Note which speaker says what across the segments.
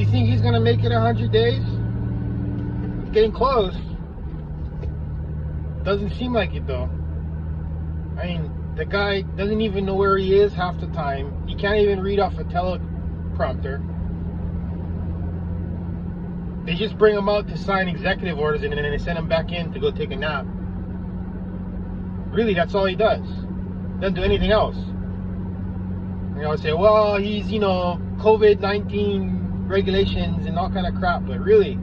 Speaker 1: You think he's gonna make it 100 days? It's getting close. Doesn't seem like it though. I mean, the guy doesn't even know where he is half the time. He can't even read off a teleprompter. They just bring him out to sign executive orders and then they send him back in to go take a nap. Really, that's all he does. Doesn't do anything else. You know, say, well, he's, COVID-19 regulations and all kind of crap, but really,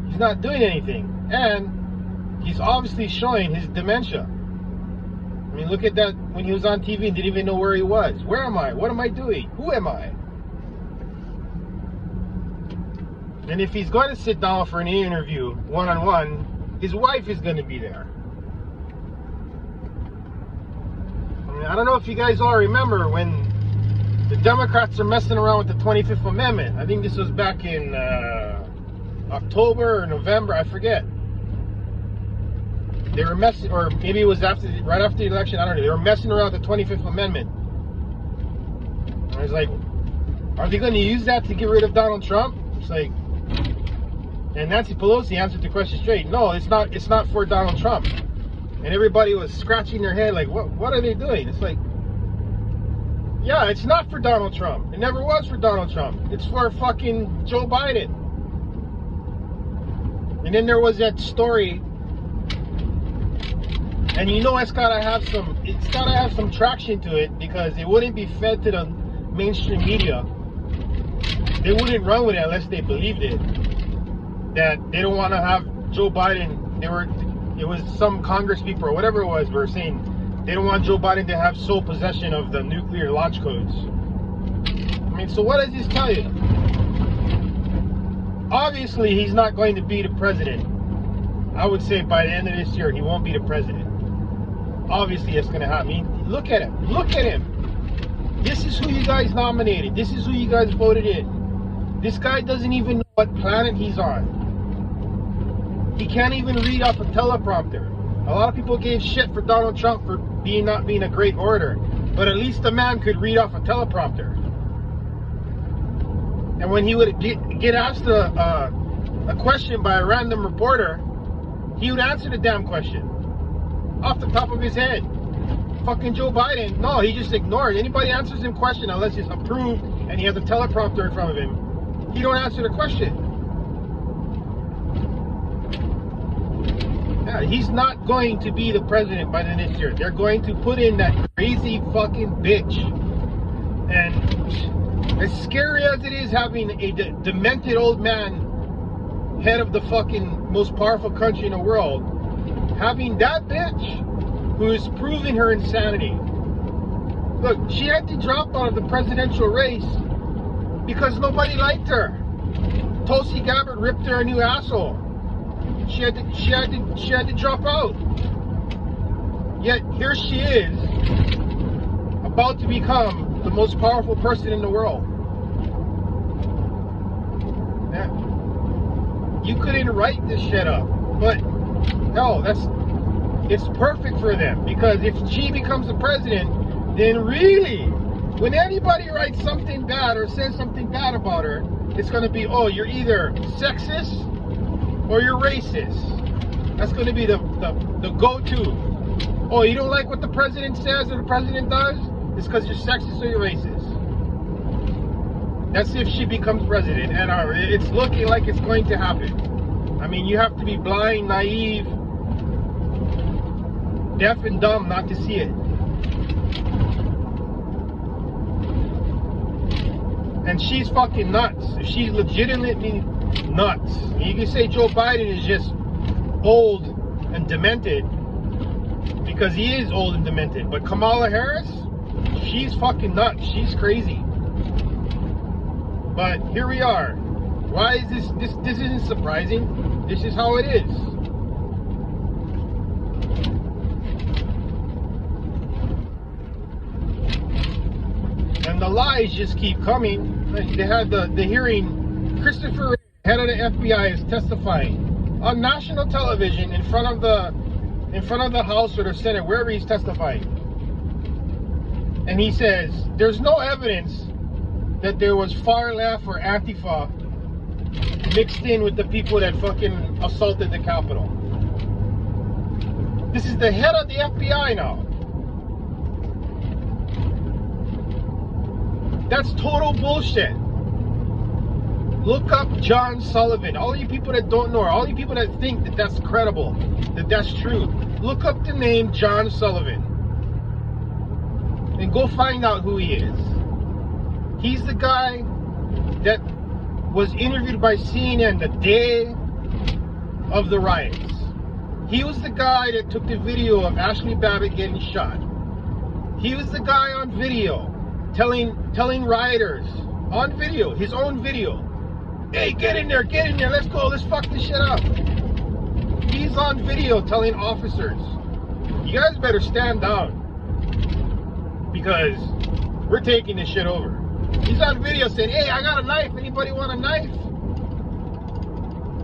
Speaker 1: he's not doing anything. And he's obviously showing his dementia. I mean, look at that when he was on TV and didn't even know where he was. Where am I? What am I doing? Who am I? And if he's going to sit down for an interview, one-on-one, his wife is going to be there. I mean, I don't know if you guys all remember when the Democrats are messing around with the 25th Amendment. I think this was back in October or November, I forget. They were messing, or maybe it was right after the election, I don't know. They were messing around with the 25th Amendment. And I was like, are they going to use that to get rid of Donald Trump? It's like, and Nancy Pelosi answered the question straight. No, it's not for Donald Trump. And everybody was scratching their head like, what are they doing? It's like, yeah, it's not for Donald Trump. It never was for Donald Trump. It's for fucking Joe Biden. And then there was that story, and it's gotta have some traction to it, because it wouldn't be fed to the mainstream media. They wouldn't run with it unless they believed it. That they don't want to have Joe Biden. It was some Congress people or whatever it was were saying they don't want Joe Biden to have sole possession of the nuclear launch codes. I mean, so what does this tell you? Obviously, he's not going to be the president. I would say by the end of this year, he won't be the president. Obviously, it's going to happen. I mean, look at him. Look at him. This is who you guys nominated. This is who you guys voted in. This guy doesn't even know what planet he's on. He can't even read off a teleprompter. A lot of people gave shit for Donald Trump for not being a great orator, but at least the man could read off a teleprompter. And when he would get asked a question by a random reporter, he would answer the damn question off the top of his head. Fucking Joe Biden, no, he just ignored. Anybody answers him question unless it's approved and he has a teleprompter in front of him, he don't answer the question. Yeah, he's not going to be the president by the next year. They're going to put in that crazy fucking bitch. And as scary as it is having a demented old man head of the fucking most powerful country in the world, having that bitch who is proving her insanity. Look, she had to drop out of the presidential race because nobody liked her. Tulsi Gabbard ripped her a new asshole. She had to drop out. Yet here she is, about to become the most powerful person in the world. Now, you couldn't write this shit up, but no, it's perfect for them, because if she becomes the president, then really, when anybody writes something bad or says something bad about her, it's going to be, oh, you're either sexist or you're racist. That's going to be the go-to. Oh, you don't like what the president says or the president does? It's because you're sexist or you're racist. That's if she becomes president, and it's looking like it's going to happen. I mean, you have to be blind, naive, deaf and dumb not to see it. And she's fucking nuts. She's legitimately nuts. You can say Joe Biden is just old and demented, because he is old and demented. But Kamala Harris, she's fucking nuts. She's crazy. But here we are. Why is this isn't surprising. This is how it is. And the lies just keep coming. They had the hearing. Christopher, head of the FBI, is testifying on national television in front of the House or the Senate, wherever he's testifying. And he says there's no evidence that there was far left or Antifa mixed in with the people that fucking assaulted the Capitol. This is the head of the FBI now. That's total bullshit. Look up John Sullivan. All you people that don't know, or all you people that think that that's credible, that that's true, look up the name John Sullivan and go find out who he is. He's the guy that was interviewed by CNN the day of the riots. He was the guy that took the video of Ashley Babbitt getting shot. He was the guy on video telling rioters on video, his own video, hey, get in there, let's go, let's fuck this shit up. He's on video telling officers, you guys better stand down because we're taking this shit over. He's on video saying, hey, I got a knife, anybody want a knife?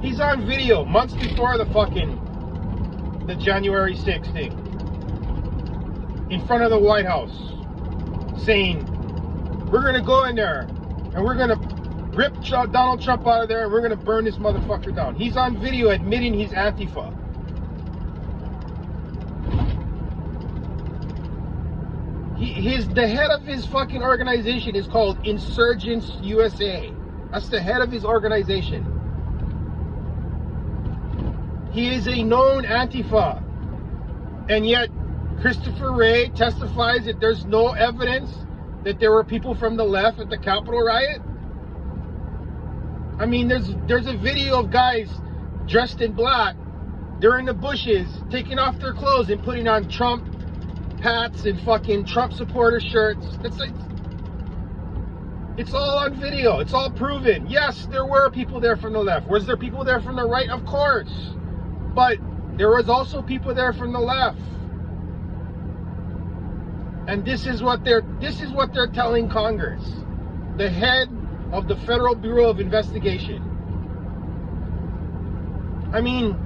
Speaker 1: He's on video months before the January 6th thing, in front of the White House, saying, we're gonna go in there and we're gonna rip Donald Trump out of there and we're gonna burn this motherfucker down. He's on video admitting he's Antifa. The head of his fucking organization is called Insurgents USA. That's the head of his organization. He is a known Antifa. And yet, Christopher Wray testifies that there's no evidence that there were people from the left at the Capitol riot. I mean, there's a video of guys dressed in black. They're in the bushes, taking off their clothes and putting on Trump hats and fucking Trump supporter shirts. It's all on video. It's all proven. Yes, there were people there from the left. Was there people there from the right? Of course. But there was also people there from the left. And this is what they're telling Congress. The head of the Federal Bureau of Investigation. I mean,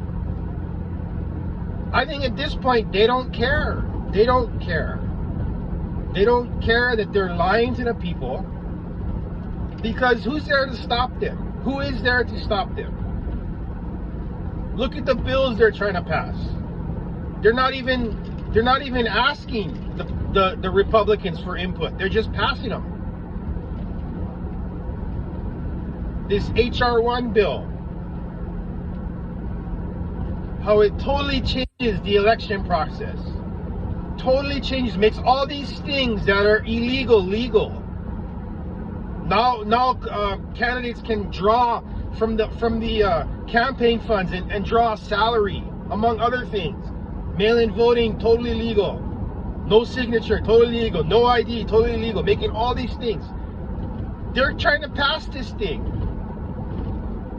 Speaker 1: I think at this point they don't care. They don't care. They don't care that they're lying to the people, because who's there to stop them? Who is there to stop them? Look at the bills they're trying to pass. They're not even asking the Republicans for input. They're just passing them. This HR1 bill, how it totally changes the election process. Totally changes, makes all these things that are illegal legal. Now candidates can draw from the campaign funds and draw a salary, among other things. Mail-in voting, totally legal. No signature, totally legal. No ID, totally legal. Making all these things. They're trying to pass this thing.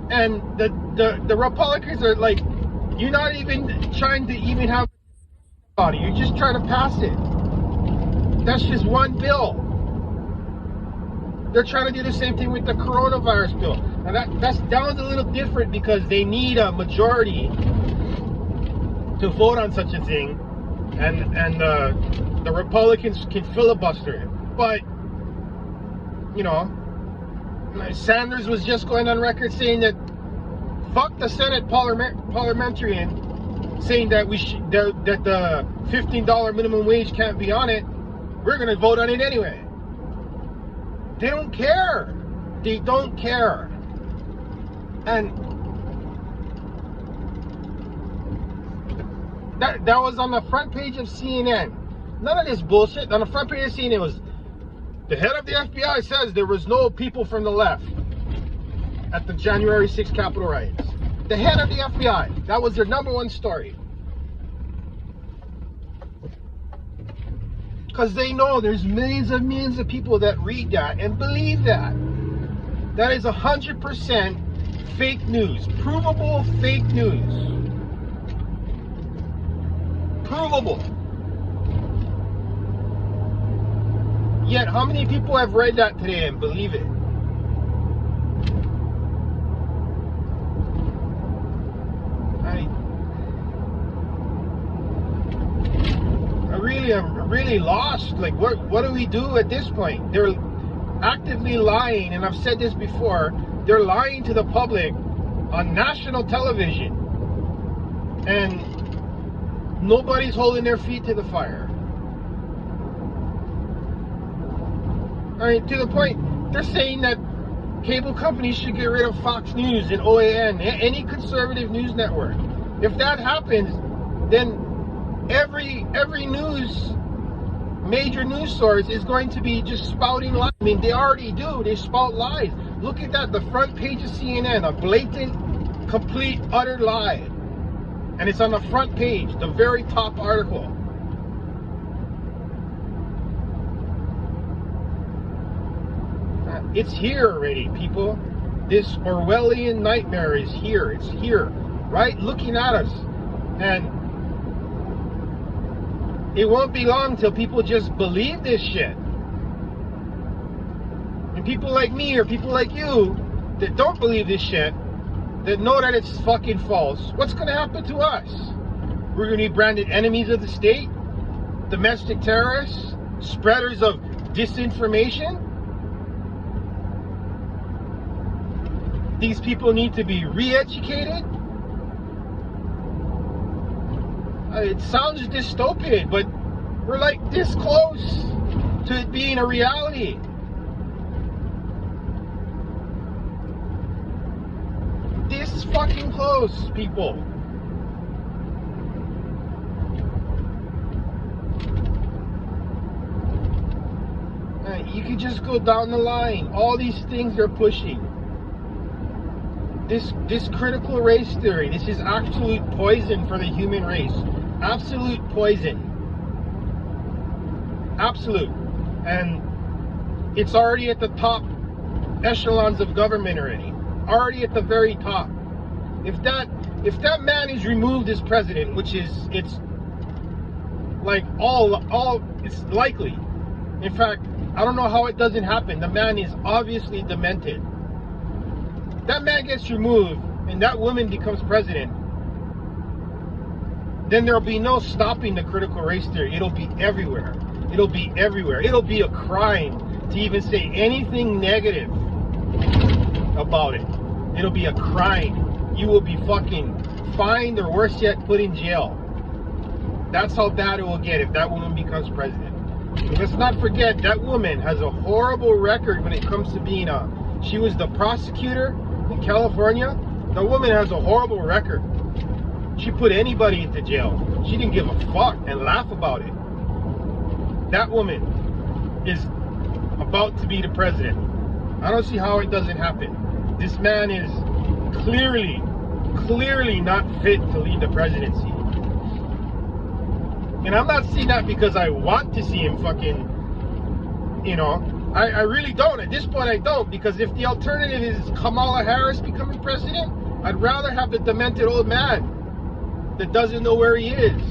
Speaker 1: And the Republicans are like, you're not even trying to even have about it. You're just trying to pass it. That's just one bill. They're trying to do the same thing with the coronavirus bill. Now that one's a little different because they need a majority to vote on such a thing, and the Republicans can filibuster it. But you know, Sanders was just going on record saying that fuck the Senate parliamentarian, saying that that the $15 minimum wage can't be on it. We're gonna vote on it anyway. They don't care. They don't care. And that was on the front page of CNN. None of this bullshit. On the front page of CNN was, the head of the FBI says there was no people from the left at the January 6th Capitol riots. The head of the FBI. That was their #1 story. Because they know there's millions and millions of people that read that and believe that. That is 100% fake news. Provable fake news. Provable. Yet, how many people have read that today and believe it? I'm really lost. Like, what do we do at this point? They're actively lying, and I've said this before. they're lying to the public on national television, and nobody's holding their feet to the fire. I mean, to the point, they're saying that cable companies should get rid of Fox News and OAN, any conservative news network. If that happens, then every major news source is going to be just spouting lies. I mean, they already do. They spout lies. Look at that, the front page of CNN, a blatant, complete, utter lie. And it's on the front page, the very top article. It's here already, people. This Orwellian nightmare is here. It's here, right? Looking at us. And it won't be long till people just believe this shit. And people like me or people like you that don't believe this shit, that know that it's fucking false, what's going to happen to us? We're going to be branded enemies of the state, domestic terrorists, spreaders of disinformation. These people need to be re-educated. It sounds dystopian, but we're like this close to it being a reality. This fucking close, people. You can just go down the line. All these things they're pushing. This critical race theory, this is absolute poison for the human race. Absolute poison. Absolute. And it's already at the top echelons of government already. Already at the very top. If that man is removed as president, which is, it's like it's likely. In fact, I don't know how it doesn't happen. The man is obviously demented. That man gets removed and that woman becomes president, then there'll be no stopping the critical race theory. It'll be everywhere. It'll be everywhere. It'll be a crime to even say anything negative about it. It'll be a crime. You will be fucking fined, or worse yet, put in jail. That's how bad it will get if that woman becomes president. And let's not forget, that woman has a horrible record when it comes to being she was the prosecutor in California. The woman has a horrible record. She put anybody into jail. She didn't give a fuck and laugh about it. That woman is about to be the president. I don't see how it doesn't happen. This man is clearly not fit to lead the presidency. And I'm not seeing that because I want to see him fucking, I really don't. At this point, I don't. Because if the alternative is Kamala Harris becoming president, I'd rather have the demented old man that doesn't know where he is.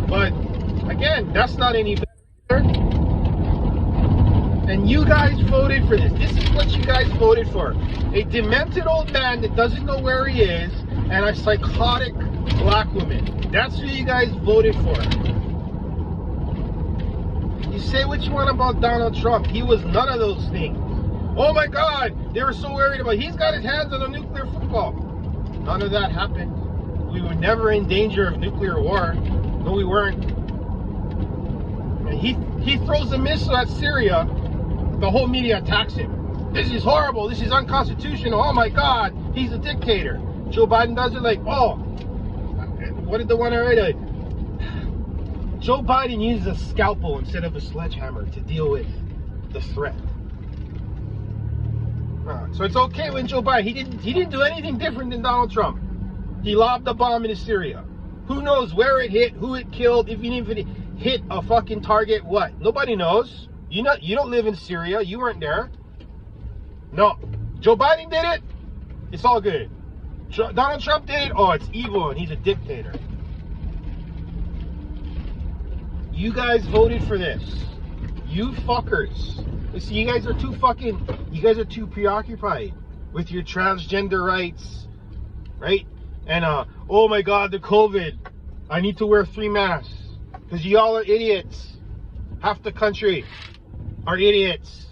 Speaker 1: But, again, that's not any better. And you guys voted for this. This is what you guys voted for. A demented old man that doesn't know where he is, and a psychotic black woman. That's who you guys voted for. You say what you want about Donald Trump. He was none of those things. Oh my God, they were so worried about, he's got his hands on a nuclear football. None of that happened. We were never in danger of nuclear war. No, we weren't. And he throws a missile at Syria. The whole media attacks him. This is horrible. This is unconstitutional. Oh my God, he's a dictator. Joe Biden does it like, oh, what did the one already? Joe Biden uses a scalpel instead of a sledgehammer to deal with the threat. So it's okay when Joe Biden, he didn't do anything different than Donald Trump. He lobbed a bomb into Syria. Who knows where it hit, who it killed, if it hit a fucking target, what? Nobody knows. You don't live in Syria. You weren't there. No. Joe Biden did it. It's all good. Donald Trump did it. Oh, it's evil and he's a dictator. You guys voted for this. You fuckers. See, you guys are too preoccupied with your transgender rights, right? And oh my God, the COVID. I need to wear 3 masks because y'all are idiots. Half the country are idiots.